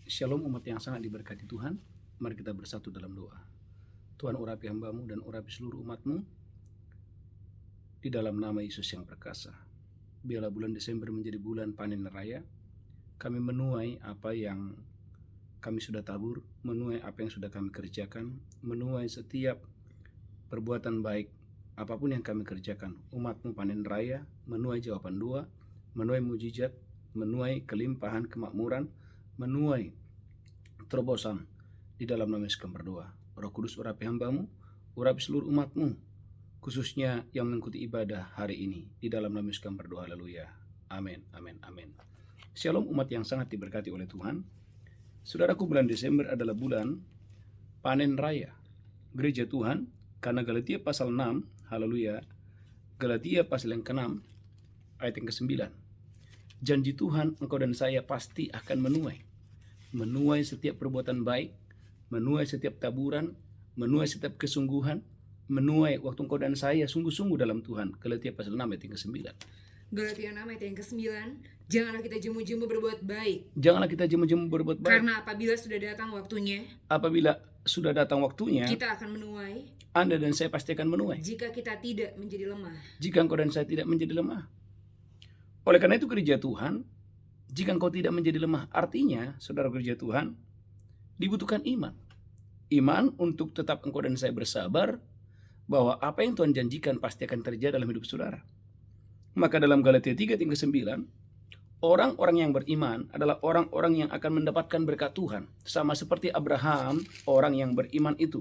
Shalom umat yang sangat diberkati Tuhan. Mari kita bersatu dalam doa. Tuhan urapi hamba-Mu dan urapi seluruh umat-Mu di dalam nama Yesus yang perkasa. Biarlah bulan Desember menjadi bulan panen raya. Kami menuai apa yang kami sudah tabur, menuai apa yang sudah kami kerjakan, menuai setiap perbuatan baik apapun yang kami kerjakan. Umat-Mu panen raya, menuai jawaban doa, menuai mujizat, menuai kelimpahan kemakmuran, menuai terobosan di dalam nama Yesus kami berdoa. Roh Kudus urapi hamba-Mu, urapi seluruh umat-Mu, khususnya yang mengikuti ibadah hari ini. Di dalam nama Yesus kami berdoa, haleluya. Amin, amin, amin. Shalom umat yang sangat diberkati oleh Tuhan. Saudaraku, bulan Desember adalah bulan panen raya gereja Tuhan, karena Galatia pasal 6, haleluya, Galatia pasal yang ke-6 ayat yang ke-9. Janji Tuhan, engkau dan saya pasti akan menuai setiap perbuatan baik, menuai setiap taburan, menuai setiap kesungguhan, menuai waktu engkau dan saya sungguh-sungguh dalam Tuhan. Galatia pasal 6 ayat yang ke-9. Galatia 6 ayat yang ke-9, janganlah kita jemu-jemu berbuat baik. Janganlah kita jemu-jemu berbuat baik. Karena apabila sudah datang waktunya, kita akan menuai. Anda dan saya pasti akan menuai. Jika kita tidak menjadi lemah. Jika engkau dan saya tidak menjadi lemah. Oleh karena itu gereja Tuhan, jika engkau tidak menjadi lemah, artinya saudara gereja Tuhan, dibutuhkan iman. Iman untuk tetap engkau dan saya bersabar bahwa apa yang Tuhan janjikan pasti akan terjadi dalam hidup saudara. Maka dalam Galatia 3 ayat 9, orang-orang yang beriman adalah orang-orang yang akan mendapatkan berkat Tuhan. Sama seperti Abraham, orang yang beriman itu.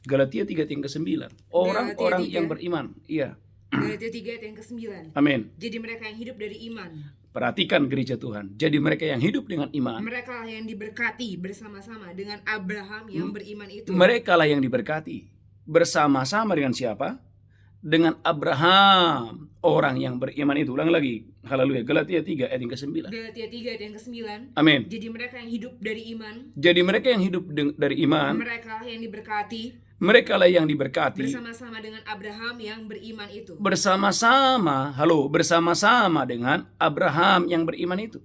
Galatia 3 ayat 9, orang-orang yang beriman. Iya. Galatia 3 ayat yang ke-9. Amin. Jadi mereka yang hidup dari iman. Perhatikan gereja Tuhan. Jadi mereka yang hidup dengan iman. Mereka lah yang diberkati bersama-sama dengan Abraham yang beriman itu. Mereka lah yang diberkati bersama-sama dengan siapa? Dengan Abraham, orang yang beriman itu. Ulang lagi. Haleluya. Galatia 3 ayat yang ke-9. Galatia 3 ayat yang ke-9. Amin. Jadi mereka yang hidup dari iman. Jadi mereka yang hidup dari iman. Mereka lah yang diberkati. Mereka lah yang diberkati bersama-sama dengan Abraham yang beriman itu. Bersama-sama dengan Abraham yang beriman itu.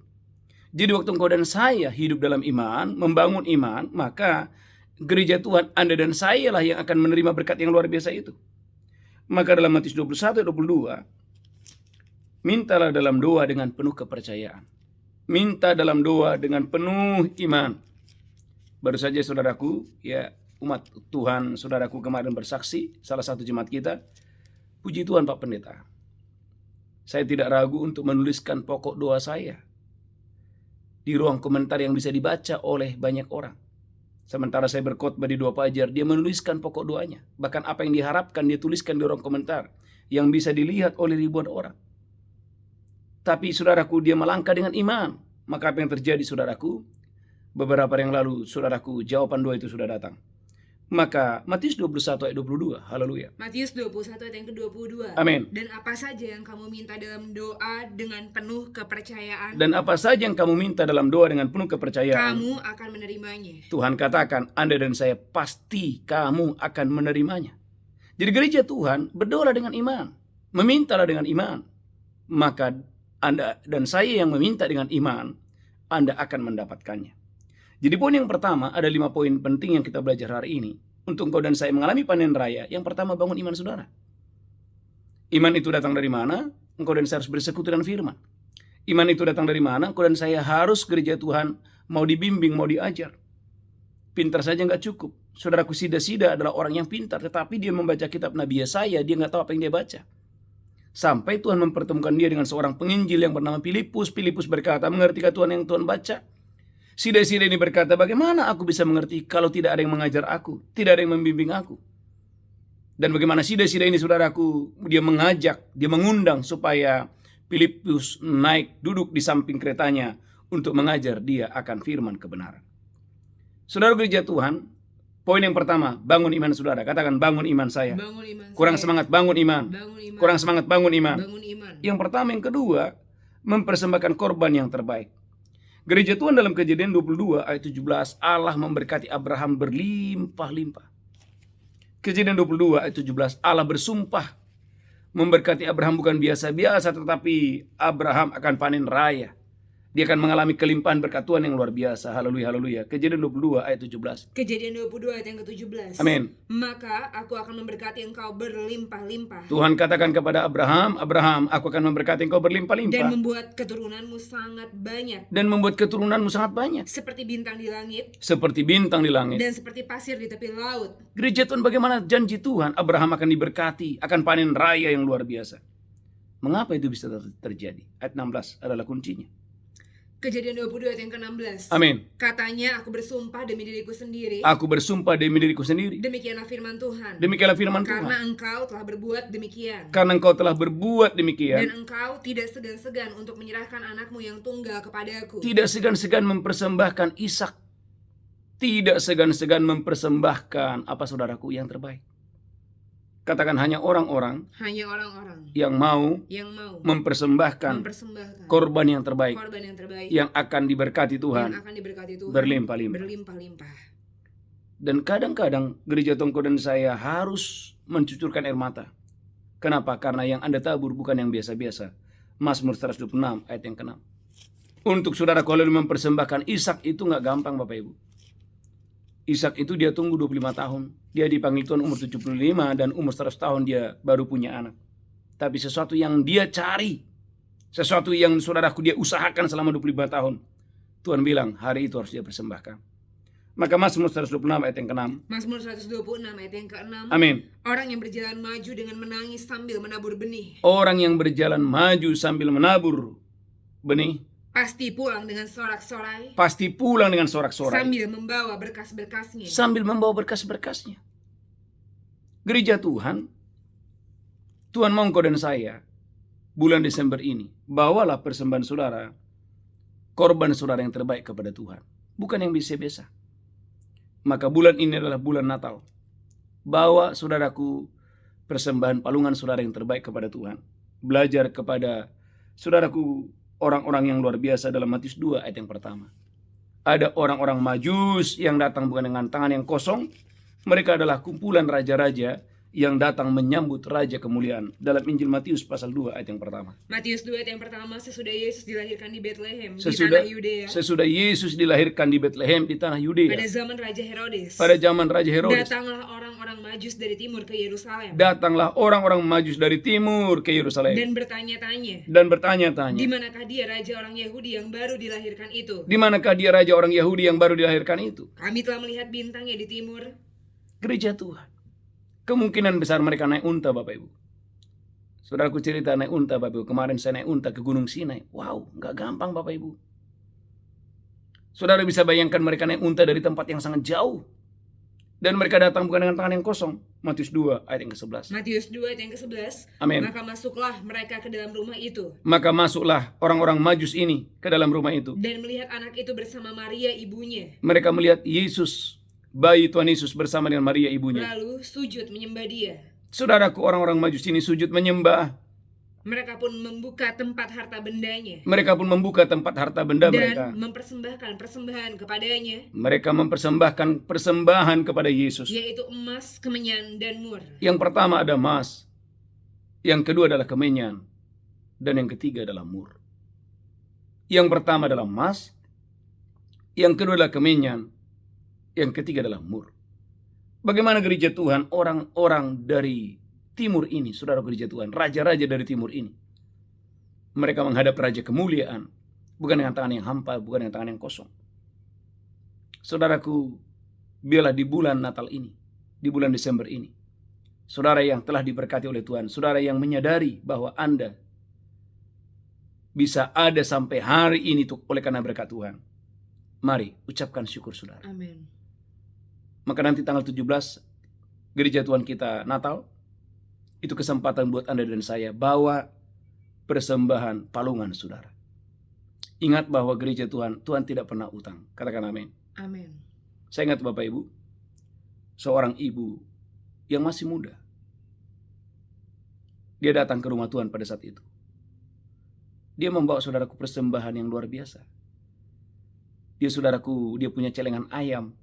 Jadi waktu engkau dan saya hidup dalam iman, membangun iman, maka gereja Tuhan, Anda dan saya lah yang akan menerima berkat yang luar biasa itu. Maka dalam Matius 21 ayat 22, mintalah dalam doa dengan penuh kepercayaan. Minta dalam doa dengan penuh iman. Baru saja saudaraku, ya, umat Tuhan, saudaraku kemarin bersaksi, salah satu jemaat kita, puji Tuhan Pak Pendeta, saya tidak ragu untuk menuliskan pokok doa saya di ruang komentar yang bisa dibaca oleh banyak orang. Sementara saya berkhotbah di Dua Fajar, dia menuliskan pokok doanya. Bahkan apa yang diharapkan dia tuliskan di ruang komentar yang bisa dilihat oleh ribuan orang. Tapi saudaraku, dia melangkah dengan iman. Maka apa yang terjadi saudaraku? Beberapa hari yang lalu saudaraku, jawaban doa itu sudah datang. Maka Matius 21 ayat 22, haleluya. Matius 21 ayat yang ke-22. Amin. Dan apa saja yang kamu minta dalam doa dengan penuh kepercayaan. Dan apa saja yang kamu minta dalam doa dengan penuh kepercayaan. Kamu akan menerimanya. Tuhan katakan, Anda dan saya pasti kamu akan menerimanya. Jadi gereja Tuhan, berdoa dengan iman. Memintalah dengan iman. Maka Anda dan saya yang meminta dengan iman, Anda akan mendapatkannya. Jadi poin yang pertama, ada 5 poin penting yang kita belajar hari ini. Untuk engkau dan saya mengalami panen raya, yang pertama bangun iman saudara. Iman itu datang dari mana? Engkau dan saya harus bersekutu dengan firman. Iman itu datang dari mana? Engkau dan saya harus gereja Tuhan mau dibimbing, mau diajar. Pintar saja nggak cukup. Saudaraku, Sida adalah orang yang pintar, tetapi dia membaca kitab Nabi Yesaya, dia nggak tahu apa yang dia baca. Sampai Tuhan mempertemukan dia dengan seorang penginjil yang bernama Filipus. Filipus berkata, mengertikah Tuhan yang Tuhan baca? Sida ini berkata, bagaimana aku bisa mengerti kalau tidak ada yang mengajar aku, tidak ada yang membimbing aku. Dan bagaimana Sida ini saudaraku, dia mengajak, dia mengundang supaya Filipus naik duduk di samping keretanya untuk mengajar dia akan firman kebenaran. Saudara gereja Tuhan, poin yang pertama, bangun iman saudara. Katakan, bangun iman saya. Bangun iman Kurang saya. semangat, bangun iman. Bangun iman. Kurang semangat, bangun iman. Bangun iman. Yang pertama, yang kedua, mempersembahkan korban yang terbaik. Gereja Tuhan dalam Kejadian 22 ayat 17, Allah memberkati Abraham berlimpah-limpah. Kejadian 22 ayat 17, Allah bersumpah memberkati Abraham bukan biasa-biasa, tetapi Abraham akan panen raya. Dia akan mengalami kelimpahan berkat Tuhan yang luar biasa. Haleluya, haleluya. Kejadian 22 ayat 17. Kejadian 22 ayat yang ke-17. Amin. Maka aku akan memberkati engkau berlimpah-limpah. Tuhan katakan kepada Abraham, Abraham, aku akan memberkati engkau Dan berlimpah-limpah. membuat keturunanmu sangat banyak. Dan membuat keturunanmu sangat banyak. Seperti bintang di langit. Seperti bintang di langit. Dan seperti pasir di tepi laut. Gereja Tuhan, bagaimana janji Tuhan? Abraham akan diberkati, akan panen raya yang luar biasa. Mengapa itu bisa terjadi? Ayat 16 adalah kuncinya. Kejadian 22 ayat yang ke-16. Amin. Katanya, aku bersumpah demi diriku sendiri. Aku bersumpah demi diriku sendiri. Demikianlah firman Tuhan. Demikianlah firman Karena Tuhan. engkau telah berbuat demikian. Karena engkau telah berbuat Dan demikian. engkau tidak segan-segan untuk menyerahkan anakmu yang tunggal kepadaku. Tidak segan-segan mempersembahkan Ishak. Tidak segan-segan mempersembahkan apa saudaraku yang terbaik. Katakan hanya orang-orang Hanya orang-orang yang mau yang mau mempersembahkan mempersembahkan korban yang terbaik korban yang terbaik yang akan diberkati yang Tuhan akan diberkati Tuhan berlimpah-limpah. berlimpah-limpah. Dan kadang-kadang gereja Tongko dan saya harus mencucurkan air mata. Kenapa? Karena yang Anda tabur bukan yang biasa-biasa. Mazmur 126 ayat yang ke-6. Untuk saudara kalau mempersembahkan Ishak itu nggak gampang Bapak Ibu. Ishak itu dia tunggu 25 tahun. Dia dipanggil Tuhan umur 75 dan umur 100 tahun dia baru punya anak. Tapi sesuatu yang dia cari, sesuatu yang saudaraku dia usahakan selama 25 tahun. Tuhan bilang hari itu harus dia persembahkan. Maka Mazmur 126 ayat yang ke-6. Mazmur 126 ayat yang ke-6. Amin. Orang yang berjalan maju dengan menangis sambil menabur benih. Orang yang berjalan maju sambil menabur benih Pasti pulang dengan sorak-sorai. pasti pulang dengan sorak-sorai Sambil membawa berkas-berkasnya. sambil membawa berkas-berkasnya. Gereja Tuhan, Tuhan mau engkau dan saya bulan Desember ini bawalah persembahan saudara, korban saudara yang terbaik kepada Tuhan, bukan yang biasa-biasa. Maka bulan ini adalah bulan Natal. Bawa saudaraku persembahan palungan saudara yang terbaik kepada Tuhan. Belajar kepada saudaraku orang-orang yang luar biasa dalam Matius 2 ayat yang pertama. Ada orang-orang Majus yang datang bukan dengan tangan yang kosong. Mereka adalah kumpulan raja-raja yang datang menyambut Raja Kemuliaan. Dalam Injil Matius pasal 2 ayat yang pertama. Matius 2 ayat yang pertama, sesudah Yesus dilahirkan di Bethlehem, di Sesudah tanah Yudea. sesudah Yesus dilahirkan di Bethlehem di tanah Pada Yudea. zaman Raja Herodes. Pada zaman Raja Herodes. Datanglah orang-orang Majus dari timur ke Yerusalem. Datanglah orang-orang Majus dari timur ke Yerusalem. Dan bertanya-tanya, Dan di bertanya-tanya, manakah dia raja orang Yahudi yang baru dilahirkan itu? di manakah dia raja orang Yahudi yang baru dilahirkan itu? Kami telah melihat bintangnya di timur. Gereja Tuhan. Kemungkinan besar mereka naik unta Bapak Ibu. Saudaraku cerita naik unta Bapak Ibu. Kemarin saya naik unta ke Gunung Sinai. Wow, nggak gampang Bapak Ibu. Saudara bisa bayangkan mereka naik unta dari tempat yang sangat jauh. Dan mereka datang bukan dengan tangan yang kosong. Matius 2 ayat yang ke-11. Matius 2 ayat yang ke-11. Amin. Maka masuklah mereka ke dalam rumah itu. Maka masuklah orang-orang Majus ini ke dalam rumah itu. Dan melihat anak itu bersama Maria ibunya. Mereka melihat Yesus, bayi Tuhan Yesus bersama dengan Maria ibunya. Lalu sujud menyembah dia. Saudaraku, orang-orang Majus ini sujud menyembah. Mereka pun membuka tempat harta bendanya. Mereka pun membuka tempat harta benda mereka. Dan mempersembahkan persembahan kepadanya. Mereka mempersembahkan persembahan kepada Yesus. Yaitu emas, kemenyan, dan mur. Yang pertama ada emas. Yang kedua adalah kemenyan. Dan yang ketiga adalah mur. Yang pertama adalah emas. Yang kedua adalah kemenyan. Yang ketiga adalah mur. Bagaimana gereja Tuhan, orang-orang dari timur ini, saudara gereja Tuhan, raja-raja dari timur ini. Mereka menghadap Raja Kemuliaan. Bukan dengan tangan yang hampa, bukan dengan tangan yang kosong. Saudaraku, biarlah di bulan Natal ini, di bulan Desember ini, saudara yang telah diberkati oleh Tuhan, saudara yang menyadari bahwa Anda bisa ada sampai hari ini oleh karena berkat Tuhan. Mari ucapkan syukur saudara. Amin. Maka nanti tanggal 17 gereja Tuhan kita Natal, itu kesempatan buat Anda dan saya bawa persembahan palungan saudara. Ingat bahwa gereja Tuhan tidak pernah utang. Katakan amin. Amin. Saya ingat Bapak Ibu, seorang ibu yang masih muda. Dia datang ke rumah Tuhan pada saat itu. Dia membawa saudaraku persembahan yang luar biasa. Dia punya celengan ayam.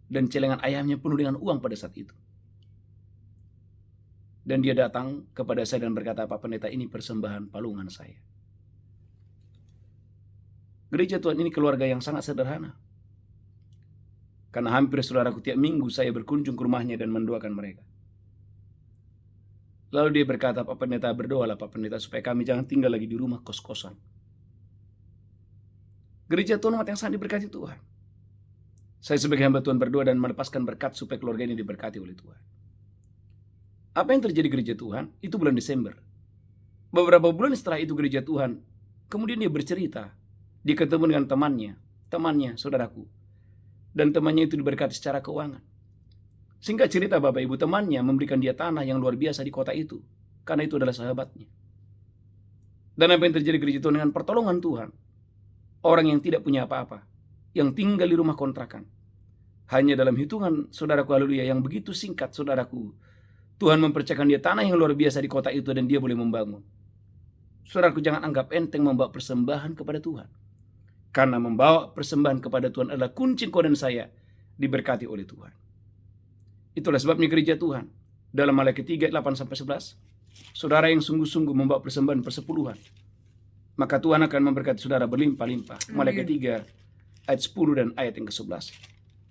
Dan celengan ayamnya penuh dengan uang pada saat itu. Dan dia datang kepada saya dan berkata, Pak Pendeta, ini persembahan palungan saya. Gereja Tuhan ini keluarga yang sangat sederhana. Karena hampir saudaraku tiap minggu saya berkunjung ke rumahnya dan mendoakan mereka. Lalu dia berkata, Pak Pendeta, berdoalah Pak Pendeta supaya kami jangan tinggal lagi di rumah kos-kosan. Gereja Tuhan umat yang sangat diberkati Tuhan. Saya sebagai hamba Tuhan berdoa dan melepaskan berkat supaya keluarga ini diberkati oleh Tuhan. Apa yang terjadi gereja Tuhan? Itu bulan Desember. Beberapa bulan setelah itu gereja Tuhan, kemudian dia bercerita. Dia ketemu dengan temannya, saudaraku. Dan temannya itu diberkati secara keuangan. Singkat cerita Bapak Ibu, temannya memberikan dia tanah yang luar biasa di kota itu. Karena itu adalah sahabatnya. Dan apa yang terjadi gereja Tuhan dengan pertolongan Tuhan? Orang yang tidak punya apa-apa, yang tinggal di rumah kontrakan. Hanya dalam hitungan saudaraku haleluya yang begitu singkat saudaraku, Tuhan mempercayakan dia tanah yang luar biasa di kota itu dan dia boleh membangun. Saudaraku, jangan anggap enteng membawa persembahan kepada Tuhan. Karena membawa persembahan kepada Tuhan adalah kunci kau dan saya diberkati oleh Tuhan. Itulah sebabnya gereja Tuhan dalam Maleakhi 3 ayat 8-11, saudara yang sungguh-sungguh membawa persembahan persepuluhan, maka Tuhan akan memberkati saudara berlimpah-limpah. Maleakhi 3 ayat 10 dan ayat yang ke-11.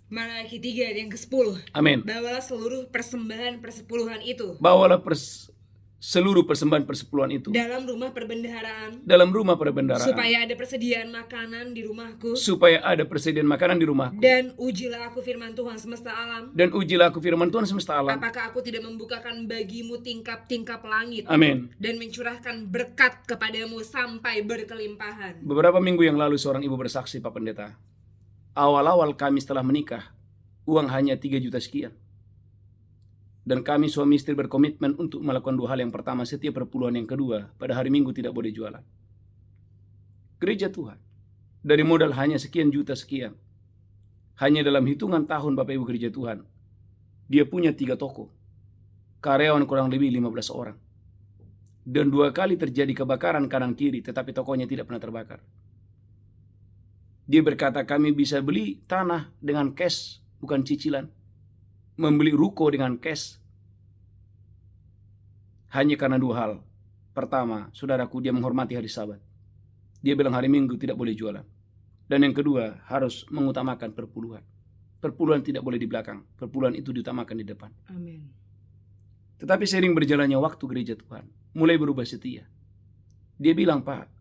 Maleakhi 3 ayat yang ke-10. Amin. Bawalah seluruh persembahan persepuluhan itu. Bawalah seluruh persembahan persepuluhan itu dalam rumah perbendaharaan. dalam rumah perbendaharaan. Supaya ada persediaan makanan di rumahku. Supaya ada persediaan makanan di rumahku. Dan ujilah aku firman Tuhan semesta alam. Dan ujilah aku firman Tuhan semesta alam. Apakah aku tidak membukakan bagimu tingkap-tingkap langit. Amin. Dan mencurahkan berkat kepadamu sampai berkelimpahan. Beberapa minggu yang lalu seorang ibu bersaksi, Pak Pendeta. Awal-awal kami setelah menikah, uang hanya 3 juta sekian. Dan kami suami istri berkomitmen untuk melakukan 2 hal. Yang pertama, setiap perpuluhan. Yang kedua, pada hari Minggu tidak boleh jualan. Gereja Tuhan, dari modal hanya sekian juta sekian, hanya dalam hitungan tahun Bapak Ibu gereja Tuhan, dia punya 3 toko, karyawan kurang lebih 15 orang. Dan 2 kali terjadi kebakaran kanan kiri, tetapi tokonya tidak pernah terbakar. Dia berkata, kami bisa beli tanah dengan cash, bukan cicilan. Membeli ruko dengan cash. Hanya karena 2 hal. Pertama, saudaraku, dia menghormati hari Sabat. Dia bilang hari Minggu tidak boleh jualan. Dan yang kedua, harus mengutamakan perpuluhan. Perpuluhan tidak boleh di belakang. Perpuluhan itu diutamakan di depan. Amin. Tetapi seiring berjalannya waktu gereja Tuhan mulai berubah setia. Dia bilang, Pak,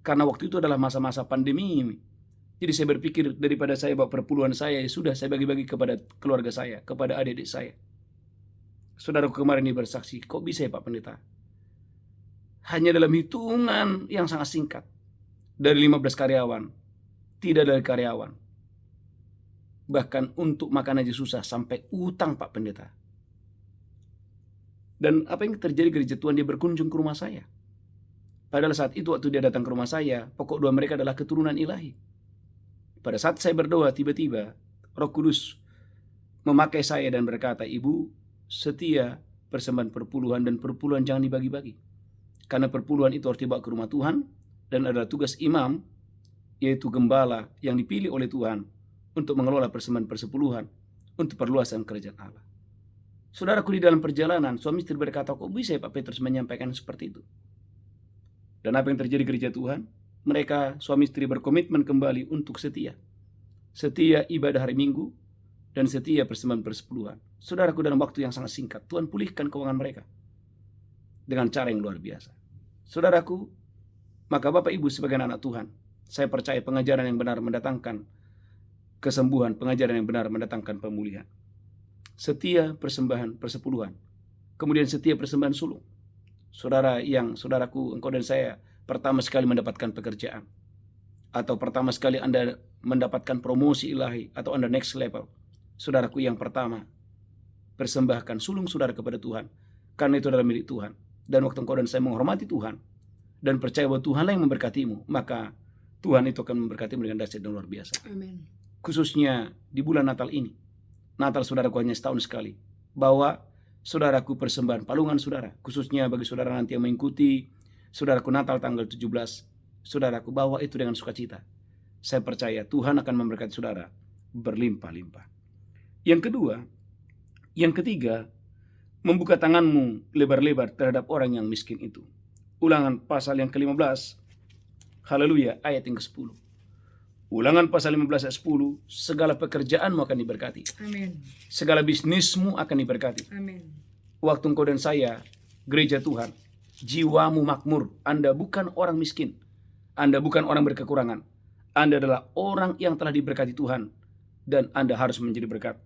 karena waktu itu adalah masa-masa pandemi ini. Jadi saya berpikir daripada saya bawa perpuluhan saya, ya sudah saya bagi-bagi kepada keluarga saya, kepada adik-adik saya. Saudaraku kemarin ini bersaksi, kok bisa ya Pak Pendeta? Hanya dalam hitungan yang sangat singkat, dari 15 karyawan, tidak dari karyawan. Bahkan untuk makan aja susah, sampai utang Pak Pendeta. Dan apa yang terjadi gereja Tuhan, dia berkunjung ke rumah saya. Padahal saat itu waktu dia datang ke rumah saya, pokok doa mereka adalah keturunan ilahi. Pada saat saya berdoa, tiba-tiba Roh Kudus memakai saya dan berkata, Ibu, setia persembahan perpuluhan, dan perpuluhan jangan dibagi-bagi. Karena perpuluhan itu harus dibawa ke rumah Tuhan, dan adalah tugas imam, yaitu gembala yang dipilih oleh Tuhan untuk mengelola persembahan persepuluhan untuk perluasan kerajaan Allah. Saudaraku, di dalam perjalanan, suami istri berkata, kok bisa ya Pak Petrus menyampaikan seperti itu? Dan apa yang terjadi gereja Tuhan? Mereka suami istri berkomitmen kembali untuk setia. Setia ibadah hari Minggu dan setia persembahan persepuluhan. Saudaraku, dalam waktu yang sangat singkat Tuhan pulihkan keuangan mereka dengan cara yang luar biasa. Saudaraku, maka Bapak Ibu sebagai anak Tuhan, saya percaya pengajaran yang benar mendatangkan kesembuhan, pengajaran yang benar mendatangkan pemulihan. Setia persembahan persepuluhan, kemudian setia persembahan sulung. Saudaraku, engkau dan saya pertama sekali mendapatkan pekerjaan, atau pertama sekali Anda mendapatkan promosi ilahi, atau Anda next level. Saudaraku, yang pertama, persembahkan sulung saudara kepada Tuhan, karena itu adalah milik Tuhan. Dan waktu engkau dan saya menghormati Tuhan, dan percaya bahwa Tuhanlah yang memberkatimu, maka Tuhan itu akan memberkatimu dengan dahsyat dan luar biasa. Amin. Khususnya di bulan Natal ini. Natal saudaraku hanya setahun sekali. Bawa saudaraku persembahan palungan saudara, khususnya bagi saudara nanti yang mengikuti saudaraku Natal tanggal 17, saudaraku bawa itu dengan sukacita. Saya percaya Tuhan akan memberkati saudara berlimpah-limpah. Yang ketiga, membuka tanganmu lebar-lebar terhadap orang yang miskin itu. Ulangan pasal yang ke-15, haleluya, ayat yang ke-10. Ulangan pasal 15 ayat 10, segala pekerjaanmu akan diberkati. Amin. Segala bisnismu akan diberkati. Amin. Waktu engkau dan saya, gereja Tuhan, jiwamu makmur. Anda bukan orang miskin. Anda bukan orang berkekurangan. Anda adalah orang yang telah diberkati Tuhan. Dan Anda harus menjadi berkat.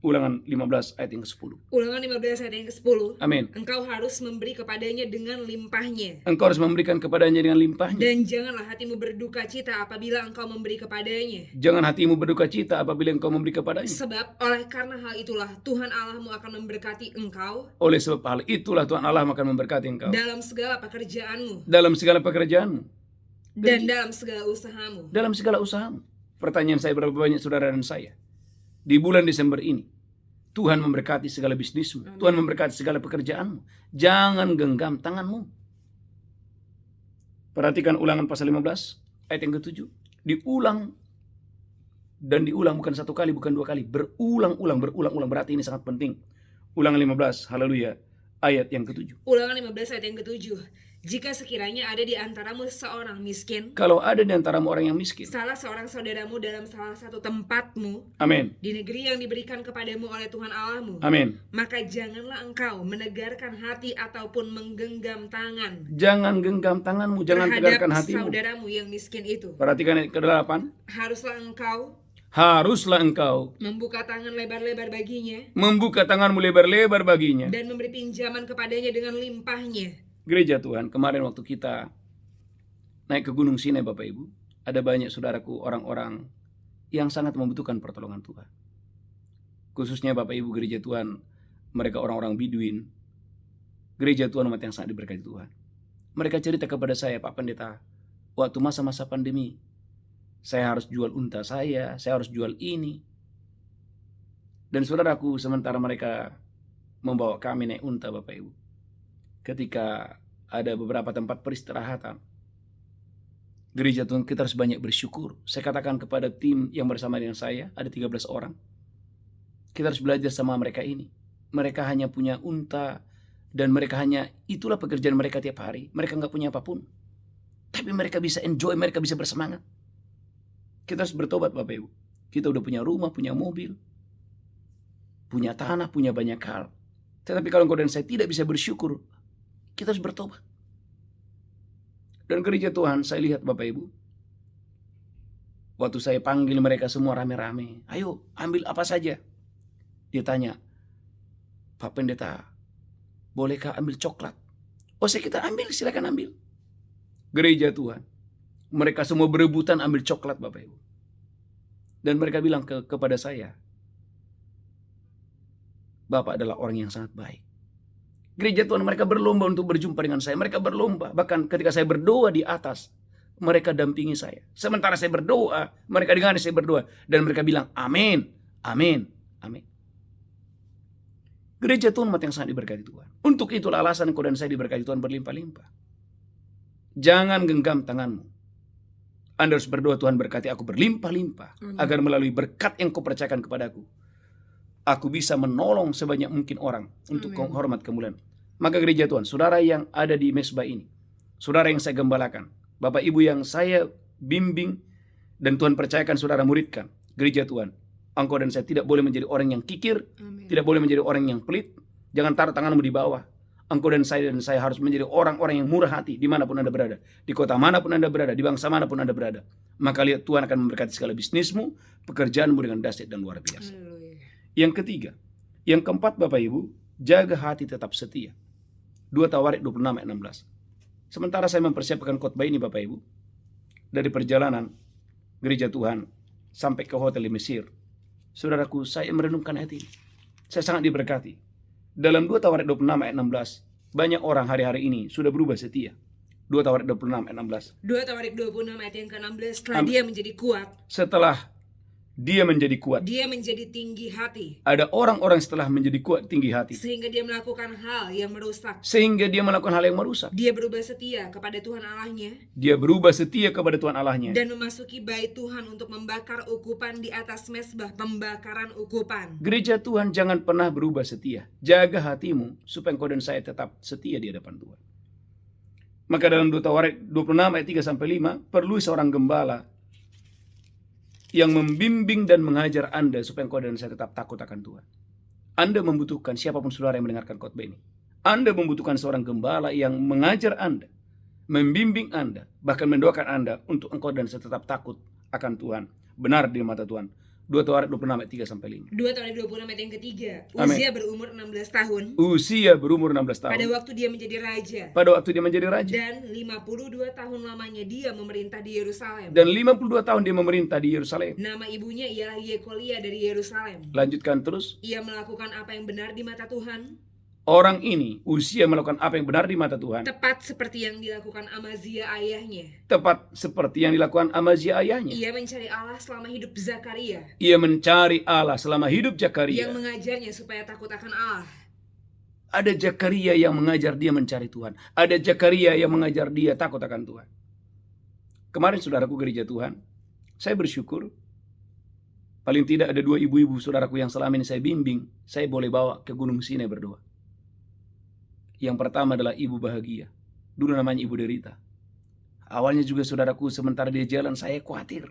Ulangan 15 ayat yang ke-10. Ulangan 15 ayat yang ke-10. Amin. Engkau harus memberi kepadanya dengan limpahnya. Engkau harus memberikan kepadanya dengan limpahnya. Dan janganlah hatimu berduka cita apabila engkau memberi kepadanya. Jangan hatimu berduka cita apabila engkau memberi kepadanya. Sebab oleh karena hal itulah Tuhan Allahmu akan memberkati engkau. Oleh sebab hal itulah Tuhan Allah akan memberkati engkau. Dalam segala pekerjaanmu. Dalam segala pekerjaanmu. Dan dalam segala usahamu. Dalam segala usahamu. Pertanyaan saya, berapa banyak saudara dan saya di bulan Desember ini, Tuhan memberkati segala bisnismu. Amin. Tuhan memberkati segala pekerjaanmu. Jangan genggam tanganmu. Perhatikan ulangan pasal 15 ayat yang ke-7. Diulang dan diulang, bukan satu kali, bukan dua kali. Berulang-ulang. Berarti ini sangat penting. Ulangan 15, haleluya, ayat yang ke-7. Ulangan 15 ayat yang ke-7. Jika sekiranya ada di antaramu seorang miskin, Kalau ada di antaramu orang yang miskin, salah seorang saudaramu dalam salah satu tempatmu, amin, di negeri yang diberikan kepadamu oleh Tuhan Allahmu, amin. maka janganlah engkau menegarkan hati ataupun menggenggam tangan Jangan genggam tanganmu, jangan terhadap tegarkan hatimu. saudaramu yang miskin itu. Perhatikan ayat ke-8. Haruslah engkau Haruslah engkau membuka tangan lebar-lebar baginya membuka tanganmu lebar-lebar baginya. dan memberi pinjaman kepadanya dengan limpahnya. Gereja Tuhan, kemarin waktu kita naik ke Gunung Sinai, Bapak Ibu, ada banyak saudaraku orang-orang yang sangat membutuhkan pertolongan Tuhan. Khususnya Bapak Ibu gereja Tuhan, mereka orang-orang Biduin. Gereja Tuhan umat yang sangat diberkati Tuhan. Mereka cerita kepada saya, Pak Pendeta, waktu masa-masa pandemi, saya harus jual unta saya harus jual ini. Dan saudaraku, sementara mereka membawa kami naik unta, Bapak Ibu, ketika ada beberapa tempat peristirahatan, gereja Tuhan, kita harus banyak bersyukur. Saya katakan kepada tim yang bersama dengan saya, ada 13 orang, kita harus belajar sama mereka ini. Mereka hanya punya unta, dan mereka hanya, itulah pekerjaan mereka tiap hari. Mereka nggak punya apapun, tapi mereka bisa enjoy, mereka bisa bersemangat. Kita harus bertobat, Bapak Ibu. Kita udah punya rumah, punya mobil, punya tanah, punya banyak hal. Tetapi kalau engkau dan saya tidak bisa bersyukur, kita harus bertobat. Dan gereja Tuhan, saya lihat Bapak Ibu, waktu saya panggil mereka semua rame-rame, ayo ambil apa saja. Dia tanya, Pak Pendeta, bolehkah ambil coklat? Oh, kita ambil, silakan ambil. Gereja Tuhan, mereka semua berebutan ambil coklat, Bapak Ibu. Dan mereka bilang kepada saya, Bapak adalah orang yang sangat baik. Gereja Tuhan, mereka berlomba untuk berjumpa dengan saya. Mereka berlomba, bahkan ketika saya berdoa di atas, mereka dampingi saya. Sementara saya berdoa, mereka dengar saya berdoa. Dan mereka bilang, amin, amin, amin. Gereja Tuhan, umat yang sangat diberkati Tuhan. Untuk itulah alasan kau dan saya diberkati Tuhan berlimpah-limpah. Jangan genggam tanganmu. Anda harus berdoa, Tuhan berkati aku berlimpah-limpah, agar melalui berkat yang kau percayakan kepadaku, aku bisa menolong sebanyak mungkin orang untuk hormat kemuliaan. Maka gereja Tuhan, saudara yang ada di mesbah ini, saudara yang saya gembalakan, Bapak Ibu yang saya bimbing, dan Tuhan percayakan saudara muridkan, gereja Tuhan, engkau dan saya tidak boleh menjadi orang yang kikir, tidak boleh menjadi orang yang pelit. Jangan taruh tanganmu di bawah. Engkau dan saya harus menjadi orang-orang yang murah hati dimanapun Anda berada, di kota manapun Anda berada, di bangsa manapun Anda berada. Maka lihat, Tuhan akan memberkati segala bisnismu, pekerjaanmu dengan dahsyat dan luar biasa. Yang ketiga, yang keempat Bapak Ibu, jaga hati tetap setia. 2 Tawarik 26 ayat 16. Sementara saya mempersiapkan khotbah ini Bapak Ibu, dari perjalanan gereja Tuhan sampai ke hotel di Mesir, saudaraku, saya merenungkan ayat ini. Saya sangat diberkati. Dalam 2 Tawarik 26 ayat 16, banyak orang hari-hari ini sudah berubah setia. 2 Tawarik 26 ayat 16. 2 Tawarik 26 ayat yang ke-16, setelah dia menjadi kuat, setelah dia menjadi kuat, dia menjadi tinggi hati. Ada orang-orang setelah menjadi kuat tinggi hati, Sehingga dia melakukan hal yang merusak. Dia berubah setia kepada Tuhan Allahnya. Dia berubah setia kepada Tuhan Allahnya. Dan memasuki bait Tuhan untuk membakar ukupan di atas mesbah pembakaran ukupan. Gereja Tuhan, jangan pernah berubah setia. Jaga hatimu supaya engkau dan saya tetap setia di hadapan Tuhan. Maka dalam 2 Tawarik 26 ayat 3-5, perlu seorang gembala yang membimbing dan mengajar Anda supaya engkau dan saya tetap takut akan Tuhan. Anda membutuhkan, siapapun saudara yang mendengarkan khotbah ini, Anda membutuhkan seorang gembala yang mengajar Anda, membimbing Anda, bahkan mendoakan Anda untuk engkau dan saya tetap takut akan Tuhan, benar di mata Tuhan. 2 Tawarik 26 ayat 3 sampai 5. 2 Tawarik 26 ayat yang ketiga. Amin. Usia berumur 16 tahun. Usia berumur 16 tahun. Pada waktu dia menjadi raja. Pada waktu dia menjadi raja. Dan 52 tahun lamanya dia memerintah di Yerusalem. Dan 52 tahun dia memerintah di Yerusalem. Nama ibunya ialah Yekolia dari Yerusalem. Lanjutkan terus. Ia melakukan apa yang benar di mata Tuhan. Orang ini usia melakukan apa yang benar di mata Tuhan. Tepat seperti yang dilakukan Amazia ayahnya. Tepat seperti yang dilakukan Amazia ayahnya. Ia mencari Allah selama hidup Zakaria. Ia mencari Allah selama hidup Zakaria. Yang mengajarnya supaya takut akan Allah. Ada Zakaria yang mengajar dia mencari Tuhan. Ada Zakaria yang mengajar dia takut akan Tuhan. Kemarin saudaraku gereja Tuhan, saya bersyukur. Paling tidak ada 2 ibu-ibu saudaraku yang selama ini saya bimbing. Saya boleh bawa ke Gunung Sinai berdoa. Yang pertama adalah Ibu Bahagia. Dulu namanya Ibu Derita. Awalnya juga saudaraku, sementara dia jalan saya khawatir.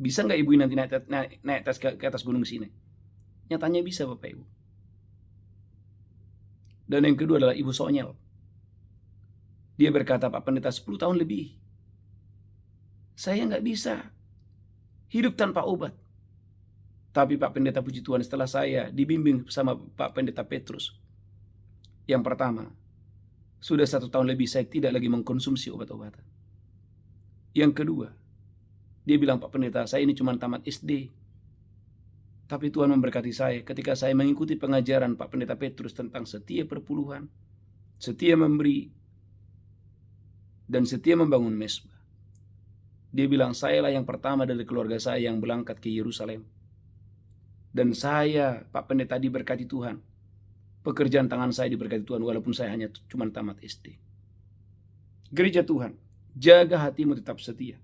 Bisa nggak ibu ini nanti naik ke atas Gunung Sinai? Nyatanya bisa Bapak Ibu. Dan yang kedua adalah Ibu Sonyel. Dia berkata, Pak Pendeta 10 tahun lebih. Saya nggak bisa hidup tanpa obat. Tapi Pak Pendeta puji Tuhan, setelah saya dibimbing sama Pak Pendeta Petrus. Yang pertama, sudah 1 tahun lebih saya tidak lagi mengkonsumsi obat-obatan. Yang kedua, dia bilang, Pak Pendeta, saya ini cuma tamat SD. Tapi Tuhan memberkati saya ketika saya mengikuti pengajaran Pak Pendeta Petrus tentang setia perpuluhan, setia memberi, dan setia membangun mesbah. Dia bilang, sayalah yang pertama dari keluarga saya yang berangkat ke Yerusalem. Dan saya, Pak Pendeta, diberkati Tuhan. Pekerjaan tangan saya diberkati Tuhan walaupun saya hanya cuma tamat SD. Gereja Tuhan, jaga hatimu tetap setia.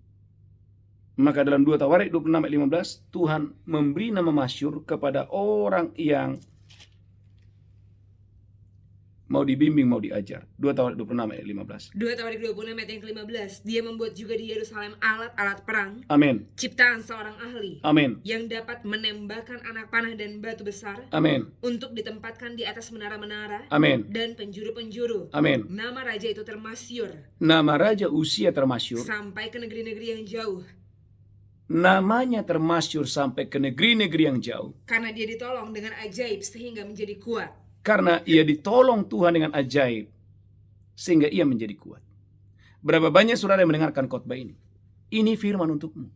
Maka dalam 2 Tawarik 26 ayat 15, Tuhan memberi nama masyhur kepada orang yang mau dibimbing, mau diajar. 2 Tawarik 26 ayat 15. 2 Tawarik 26 ayat yang ke-15. Dia membuat juga di Yerusalem alat-alat perang. Amin. Ciptaan seorang ahli. Amin. Yang dapat menembakkan anak panah dan batu besar. Amin. Untuk ditempatkan di atas menara-menara. Amin. Dan penjuru-penjuru. Amin. Nama raja itu termasyur. Nama raja Usia termasyur. Sampai ke negeri-negeri yang jauh. Namanya termasyur sampai ke negeri-negeri yang jauh. Karena dia ditolong dengan ajaib sehingga menjadi kuat. Karena ia ditolong Tuhan dengan ajaib sehingga ia menjadi kuat. Berapa banyak saudara yang mendengarkan khotbah ini? Ini firman untukmu.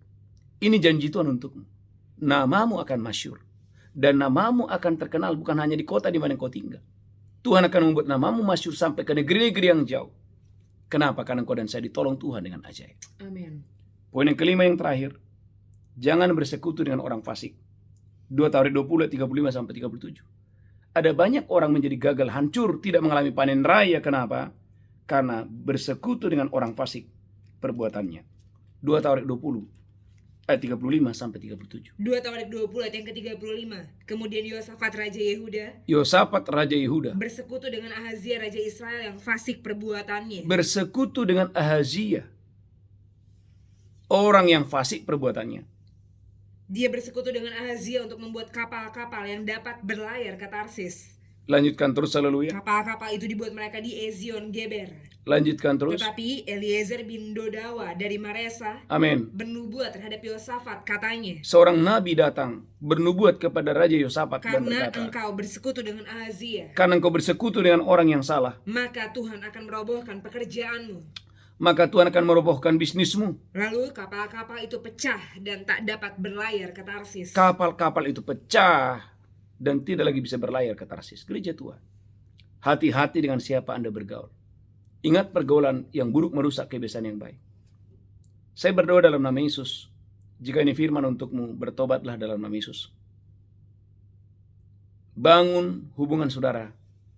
Ini janji Tuhan untukmu. Namamu akan masyhur. Dan namamu akan terkenal bukan hanya di kota di mana kau tinggal. Tuhan akan membuat namamu masyhur sampai ke negeri-negeri yang jauh. Kenapa? Karena kau dan saya ditolong Tuhan dengan ajaib. Amin. Poin yang kelima yang terakhir. Jangan bersekutu dengan orang fasik. 2 Tawarik 20 35 sampai 37. Ada banyak orang menjadi gagal, hancur, tidak mengalami panen raya. Kenapa? Karena bersekutu dengan orang fasik perbuatannya. 2 Tawarik 20 ayat 35 sampai 37. 2 Tawarik 20 ayat yang ke-35. Kemudian Yosafat raja Yehuda. Yosafat raja Yehuda Bersekutu dengan Ahazia raja Israel yang fasik perbuatannya. bersekutu dengan Ahazia, orang yang fasik perbuatannya. Dia bersekutu dengan Ahazia untuk membuat kapal-kapal yang dapat berlayar ke Tarsis. Lanjutkan terus, haleluya. Kapal-kapal itu dibuat mereka di Ezion Geber. Lanjutkan terus. Tetapi Eliezer bin Dodawa dari Maresa Amin. bernubuat terhadap Yosafat, katanya, Seorang nabi datang bernubuat kepada Raja Yosafat dan karena berkata, engkau bersekutu dengan Ahazia, karena engkau bersekutu dengan orang yang salah, maka Tuhan akan merobohkan pekerjaanmu. maka Tuhan akan merobohkan bisnismu. Lalu kapal-kapal itu pecah dan tak dapat berlayar ke Tarsis. Kapal-kapal itu pecah dan tidak lagi bisa berlayar ke Tarsis. Gereja Tuhan, hati-hati dengan siapa Anda bergaul. Ingat, pergaulan yang buruk merusak kebiasaan yang baik. Saya berdoa dalam nama Yesus. Jika ini firman untukmu, bertobatlah dalam nama Yesus. Bangun hubungan saudara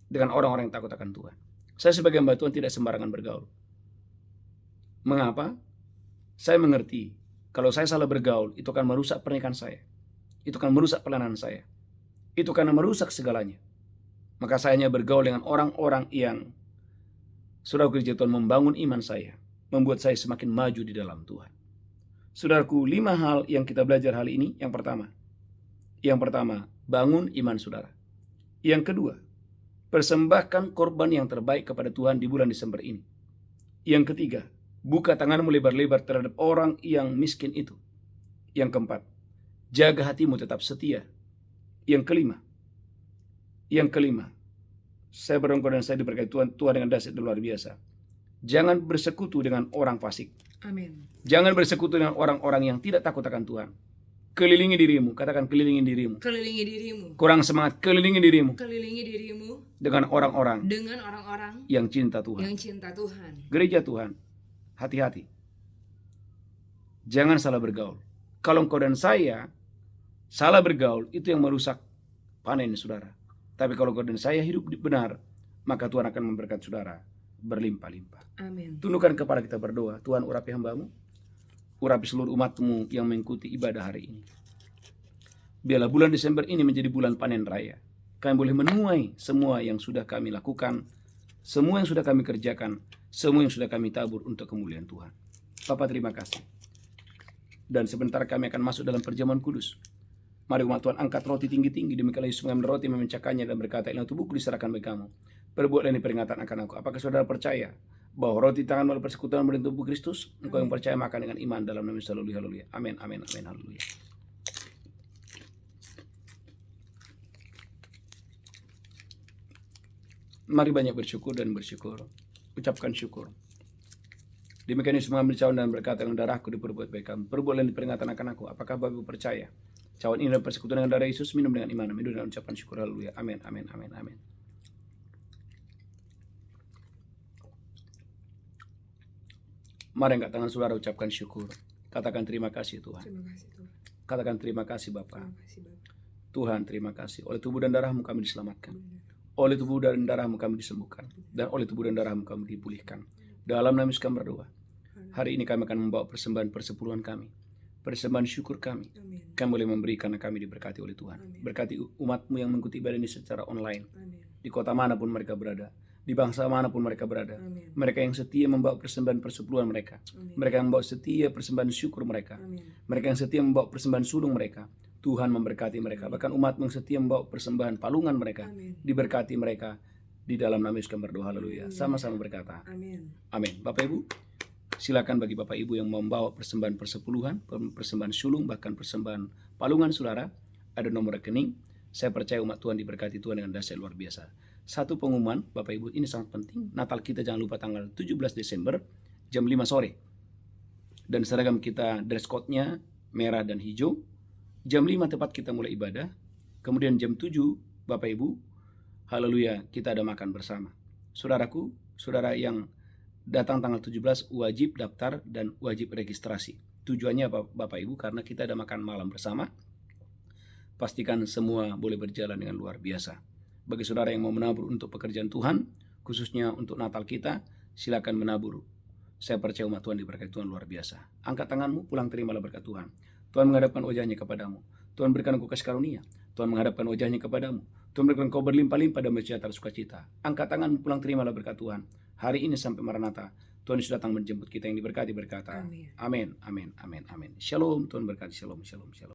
dengan orang-orang yang takut akan Tuhan. Saya sebagai hamba Tuhan tidak sembarangan bergaul. Mengapa? Saya mengerti kalau saya salah bergaul, itu akan merusak pernikahan saya. Itu akan merusak pelayanan saya. Itu akan merusak segalanya. Maka saya hanya bergaul dengan orang-orang yang saudara gereja Tuhan membangun iman saya, membuat saya semakin maju di dalam Tuhan. Saudaraku, 5 hal yang kita belajar hari ini. Yang pertama, bangun iman saudara. Yang kedua, persembahkan korban yang terbaik kepada Tuhan di bulan Desember ini. Yang ketiga, buka tanganmu lebar-lebar terhadap orang yang miskin itu. Yang keempat, jaga hatimu tetap setia. Yang kelima, saya berdoa dan saya diberkati Tuhan dengan dahsyat dan luar biasa. Jangan bersekutu dengan orang fasik. Amin. Jangan bersekutu dengan orang-orang yang tidak takut akan Tuhan. Kelilingi dirimu, katakan kelilingi dirimu. Kelilingi dirimu. Kurang semangat, kelilingi dirimu Kelilingi dirimu dengan orang-orang dengan orang-orang yang cinta Tuhan. yang cinta Tuhan. Gereja Tuhan, hati-hati. Jangan salah bergaul. Kalau engkau dan saya salah bergaul, itu yang merusak panen saudara. Tapi kalau engkau dan saya hidup benar, maka Tuhan akan memberkati saudara berlimpah-limpah. Amin. Tundukkan kepala kita berdoa. Tuhan, urapi hamba-Mu, urapi seluruh umat-Mu yang mengikuti ibadah hari ini. Biarlah bulan Desember ini menjadi bulan panen raya. Kami boleh menuai semua yang sudah kami lakukan, semua yang sudah kami kerjakan, semua yang sudah kami tabur untuk kemuliaan Tuhan. Bapa, terima kasih. Dan sebentar kami akan masuk dalam perjamuan kudus. Mari umat Tuhan angkat roti tinggi-tinggi. Demikianlah Yesus mengambil roti, memecahkannya dan berkata, inilah tubuhku diserahkan bagi kamu. Perbuatlah ini peringatan akan aku. Apakah saudara percaya bahwa roti tangan melalui persekutuan melalui tubuh Kristus? Engkau yang percaya makan dengan iman dalam nama Yesus. Haleluya. Amin, amin, amin, haleluya. Mari banyak bersyukur dan bersyukur. Ucapkan syukur. Demikian Yesus mengambil cawan dan berkata, dengan darahku diperbuat baik kamu. Perbuatlah ini peringatan akan aku. Apakah Bapak percaya? Cawan ini adalah persekutuan dengan darah Yesus. Minum dengan iman. Minum dengan ucapan syukur. Haleluya. Amin, amin, amin, amin. Mari angkat tangan saudara, ucapkan syukur. Katakan terima kasih Tuhan. Terima kasih Tuhan. Katakan terima kasih Bapa. Terima kasih Bapak. Tuhan, terima kasih. Oleh tubuh dan darahmu kami diselamatkan. Oleh tubuh dan darahmu kami disembuhkan. Dan oleh tubuh dan darahmu kami dipulihkan. Dalam nama Yesus kami berdoa. Hari ini kami akan membawa persembahan persepuluhan kami. Persembahan syukur kami. Amin. Kami boleh memberi karena kami diberkati oleh Tuhan. Amin. Berkati umatmu yang mengikuti ibadah ini secara online. Amin. Di kota manapun mereka berada. Di bangsa manapun mereka berada. Amin. Mereka yang setia membawa persembahan persepuluhan mereka. Amin. Mereka yang membawa setia persembahan syukur mereka. Amin. Mereka yang setia membawa persembahan sulung mereka. Tuhan memberkati mereka. Bahkan umat yang setia membawa persembahan palungan mereka. Amin. Diberkati mereka. Di dalam nama Yesus kami berdoa. Haleluya. Sama-sama berkata. Amin. Amin. Bapak Ibu, silakan bagi Bapak Ibu yang membawa persembahan persepuluhan, persembahan sulung, bahkan persembahan palungan saudara, ada nomor rekening. Saya percaya umat Tuhan diberkati Tuhan dengan dahsyat luar biasa. Satu pengumuman, Bapak Ibu, ini sangat penting. Natal kita jangan lupa tanggal 17 Desember, jam 5 sore. Dan seragam kita, dress code-nya merah dan hijau. Jam 5 tepat kita mulai ibadah. Kemudian jam 7, Bapak Ibu, haleluya, kita ada makan bersama. Saudaraku, saudara yang datang tanggal 17 wajib daftar dan wajib registrasi. Tujuannya Bapak Ibu karena kita ada makan malam bersama. Pastikan semua boleh berjalan dengan luar biasa. Bagi saudara yang mau menabur untuk pekerjaan Tuhan, khususnya untuk Natal kita, silakan menabur. Saya percaya umat Tuhan diberkati Tuhan luar biasa. Angkat tanganmu, pulang terimalah berkat Tuhan. Tuhan menghadapkan wajahnya kepadamu. Tuhan berikan engkau kasih karunia. Tuhan menghadapkan wajahnya kepadamu. Tuhan berikan engkau berlimpah-limpah dan bersejahtera sukacita. Angkat tanganmu, pulang terimalah berkat Tuhan. Hari ini sampai Maranatha, Tuhan Yesus datang menjemput kita yang diberkati berkata, Amin. amin, amin, amin, amin. Shalom, Tuhan berkati, shalom, shalom, shalom.